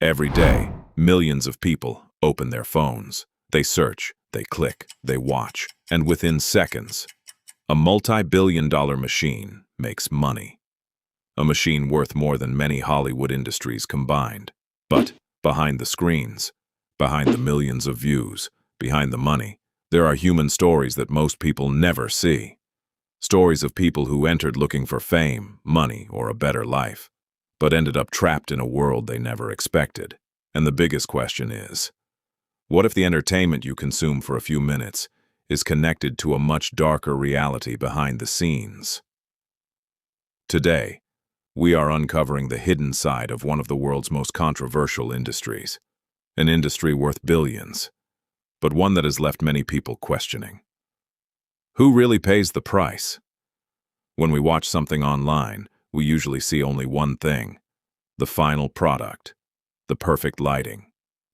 Every day, millions of people open their phones. They search, they click, they watch, and within seconds, a multi-billion-dollar machine makes money. A machine worth more than many Hollywood industries combined. But behind the screens, behind the millions of views, behind the money, there are human stories that most people never see. Stories of people who entered looking for fame, money, or a better life, but ended up trapped in a world they never expected. And the biggest question is, what if the entertainment you consume for a few minutes is connected to a much darker reality behind the scenes? Today, we are uncovering the hidden side of one of the world's most controversial industries, an industry worth billions, but one that has left many people questioning. Who really pays the price? When we watch something online, we usually see only one thing: the final product, the perfect lighting,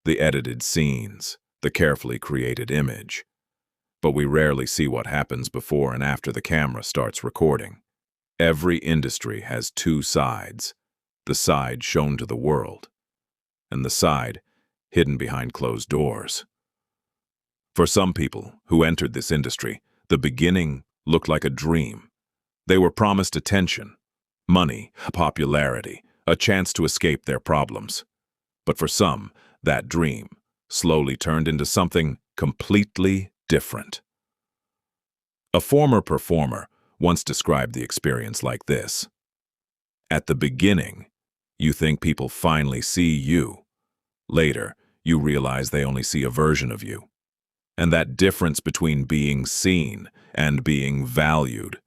the edited scenes, the carefully created image. But we rarely see what happens before and after the camera starts recording. Every industry has two sides: the side shown to the world, and the side hidden behind closed doors. For some people who entered this industry, the beginning looked like a dream. They were promised attention, money, popularity, a chance to escape their problems. But for some, that dream slowly turned into something completely different. A former performer once described the experience like this: at the beginning, you think people finally see you. Later, you realize they only see a version of you. And that difference between being seen and being valued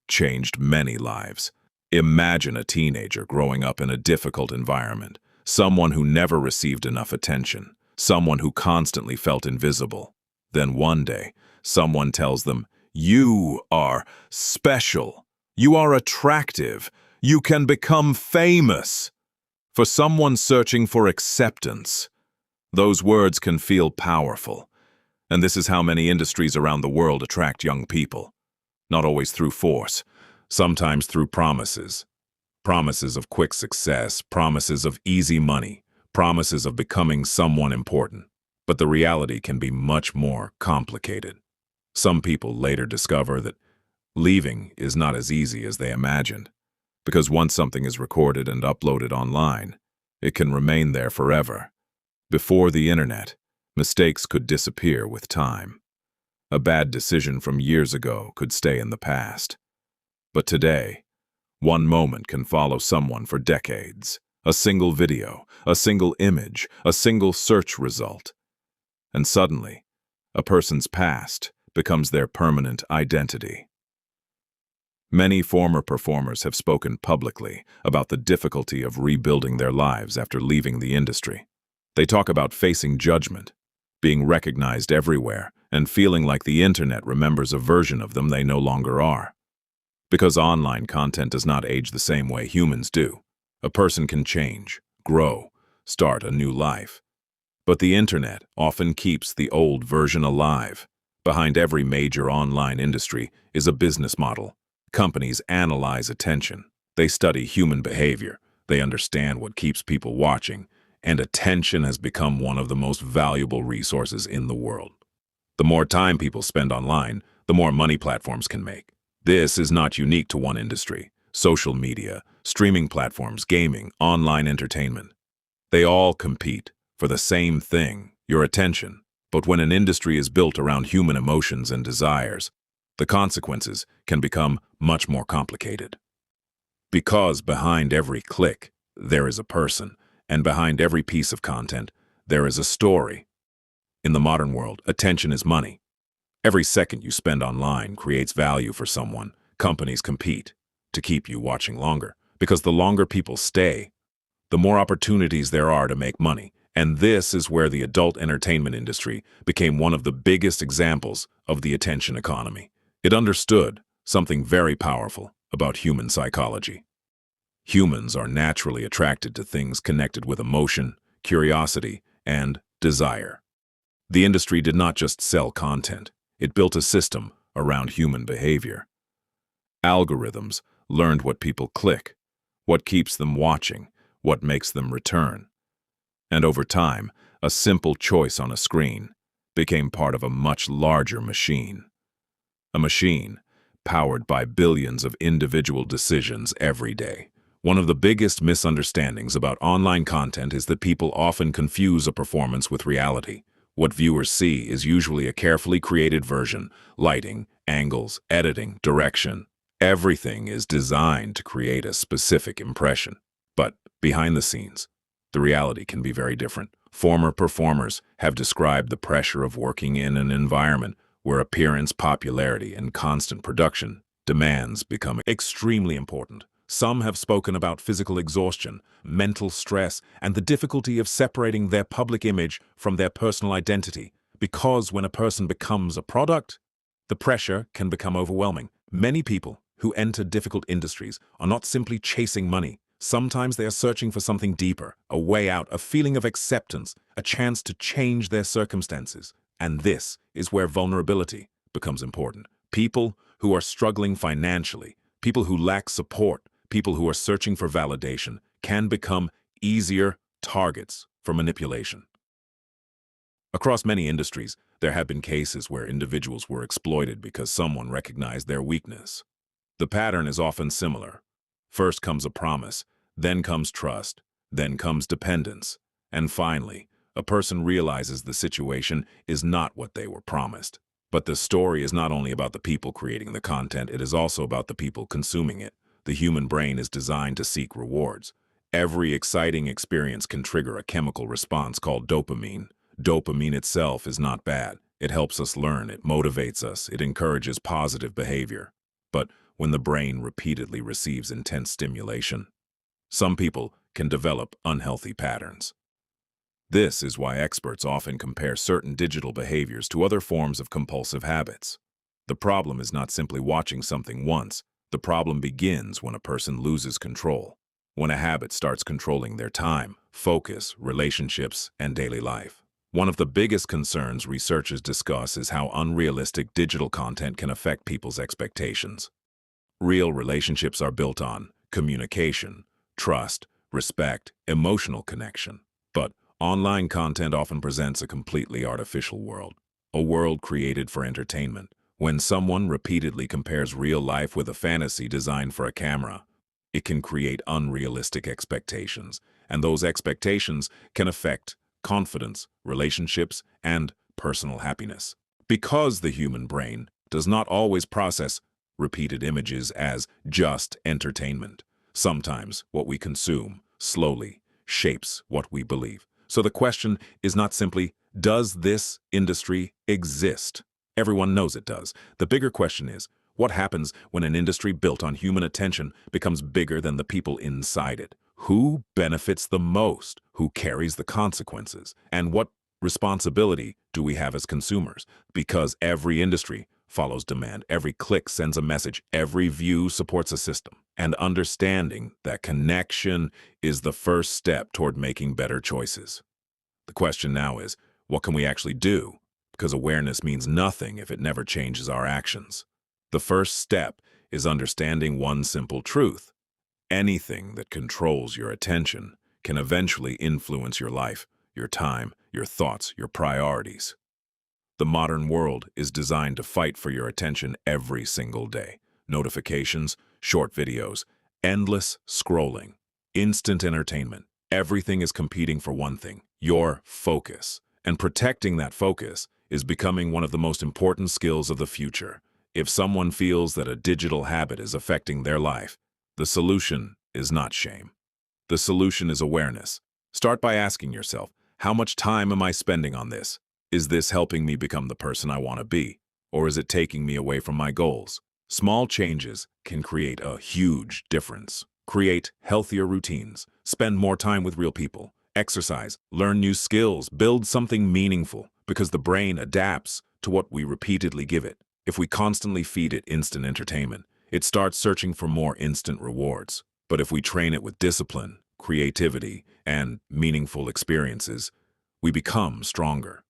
changed many lives. Imagine a teenager growing up in a difficult environment, someone who never received enough attention, someone who constantly felt invisible. Then one day, someone tells them, "You are special. You are attractive. You can become famous." For someone searching for acceptance, those words can feel powerful. And this is how many industries around the world attract young people. Not always through force, sometimes through promises. Promises of quick success, promises of easy money, promises of becoming someone important. But the reality can be much more complicated. Some people later discover that leaving is not as easy as they imagined, because once something is recorded and uploaded online, it can remain there forever. Before the internet, mistakes could disappear with time. A bad decision from years ago could stay in the past. But today, one moment can follow someone for decades. A single video, a single image, a single search result. And suddenly, a person's past becomes their permanent identity. Many former performers have spoken publicly about the difficulty of rebuilding their lives after leaving the industry. They talk about facing judgment, being recognized everywhere, and feeling like the internet remembers a version of them they no longer are. Because online content does not age the same way humans do. A person can change, grow, start a new life. But the internet often keeps the old version alive. Behind every major online industry is a business model. Companies analyze attention. They study human behavior. They understand what keeps people watching. And attention has become one of the most valuable resources in the world. The more time people spend online, the more money platforms can make. This is not unique to one industry. Social media, streaming platforms, gaming, online entertainment. They all compete for the same thing, your attention. But when an industry is built around human emotions and desires, the consequences can become much more complicated. Because behind every click, there is a person, and behind every piece of content, there is a story. In the modern world, attention is money. Every second you spend online creates value for someone. Companies compete to keep you watching longer, because the longer people stay, the more opportunities there are to make money. And this is where the adult entertainment industry became one of the biggest examples of the attention economy. It understood something very powerful about human psychology. Humans are naturally attracted to things connected with emotion, curiosity, and desire. The industry did not just sell content, it built a system around human behavior. Algorithms learned what people click, what keeps them watching, what makes them return. And over time, a simple choice on a screen became part of a much larger machine. A machine powered by billions of individual decisions every day. One of the biggest misunderstandings about online content is that people often confuse a performance with reality. What viewers see is usually a carefully created version: lighting, angles, editing, direction. Everything is designed to create a specific impression. But behind the scenes, the reality can be very different. Former performers have described the pressure of working in an environment where appearance, popularity, and constant production demands become extremely important. Some have spoken about physical exhaustion, mental stress, and the difficulty of separating their public image from their personal identity. Because when a person becomes a product, the pressure can become overwhelming. Many people who enter difficult industries are not simply chasing money. Sometimes they are searching for something deeper, a way out, a feeling of acceptance, a chance to change their circumstances. And this is where vulnerability becomes important. People who are struggling financially, people who lack support, people who are searching for validation can become easier targets for manipulation. Across many industries, there have been cases where individuals were exploited because someone recognized their weakness. The pattern is often similar. First comes a promise, then comes trust, then comes dependence, and finally, a person realizes the situation is not what they were promised. But the story is not only about the people creating the content, it is also about the people consuming it. The human brain is designed to seek rewards. Every exciting experience can trigger a chemical response called dopamine. Dopamine itself is not bad. It helps us learn, it motivates us, it encourages positive behavior. But when the brain repeatedly receives intense stimulation, some people can develop unhealthy patterns. This is why experts often compare certain digital behaviors to other forms of compulsive habits. The problem is not simply watching something once. The problem begins when a person loses control, when a habit starts controlling their time, focus, relationships, and daily life. One of the biggest concerns researchers discuss is how unrealistic digital content can affect people's expectations. Real relationships are built on communication, trust, respect, emotional connection. But online content often presents a completely artificial world, a world created for entertainment. When someone repeatedly compares real life with a fantasy designed for a camera, it can create unrealistic expectations, and those expectations can affect confidence, relationships, and personal happiness. Because the human brain does not always process repeated images as just entertainment, sometimes what we consume slowly shapes what we believe. So the question is not simply, does this industry exist? Everyone knows it does. The bigger question is, what happens when an industry built on human attention becomes bigger than the people inside it? Who benefits the most? Who carries the consequences? And what responsibility do we have as consumers? Because every industry follows demand, every click sends a message, every view supports a system. And understanding that connection is the first step toward making better choices. The question now is, what can we actually do? Because awareness means nothing if it never changes our actions. The first step is understanding one simple truth. Anything that controls your attention can eventually influence your life, your time, your thoughts, your priorities. The modern world is designed to fight for your attention every single day. Notifications, short videos, endless scrolling, instant entertainment. Everything is competing for one thing: your focus. And protecting that focus is becoming one of the most important skills of the future. If someone feels that a digital habit is affecting their life, the solution is not shame. The solution is awareness. Start by asking yourself, how much time am I spending on this? Is this helping me become the person I want to be? Or is it taking me away from my goals? Small changes can create a huge difference. Create healthier routines. Spend more time with real people. Exercise. Learn new skills. Build something meaningful. Because the brain adapts to what we repeatedly give it. If we constantly feed it instant entertainment, it starts searching for more instant rewards. But if we train it with discipline, creativity, and meaningful experiences, we become stronger.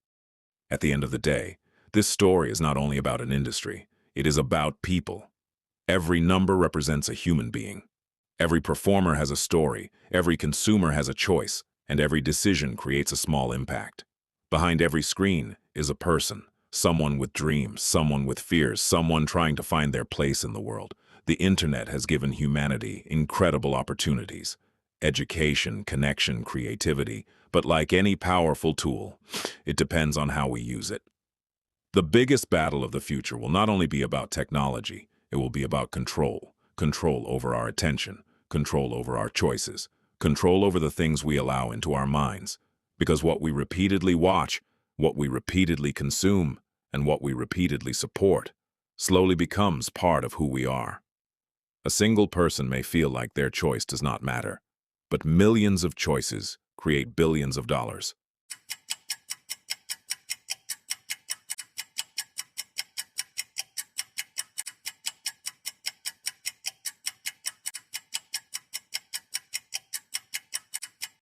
At the end of the day, this story is not only about an industry, it is about people. Every number represents a human being. Every performer has a story, every consumer has a choice, and every decision creates a small impact. Behind every screen is a person, someone with dreams, someone with fears, someone trying to find their place in the world. The internet has given humanity incredible opportunities: education, connection, creativity. But like any powerful tool, it depends on how we use it. The biggest battle of the future will not only be about technology, it will be about control. Control over our attention, control over our choices, control over the things we allow into our minds. Because what we repeatedly watch, what we repeatedly consume, and what we repeatedly support slowly becomes part of who we are. A single person may feel like their choice does not matter, but millions of choices create billions of dollars.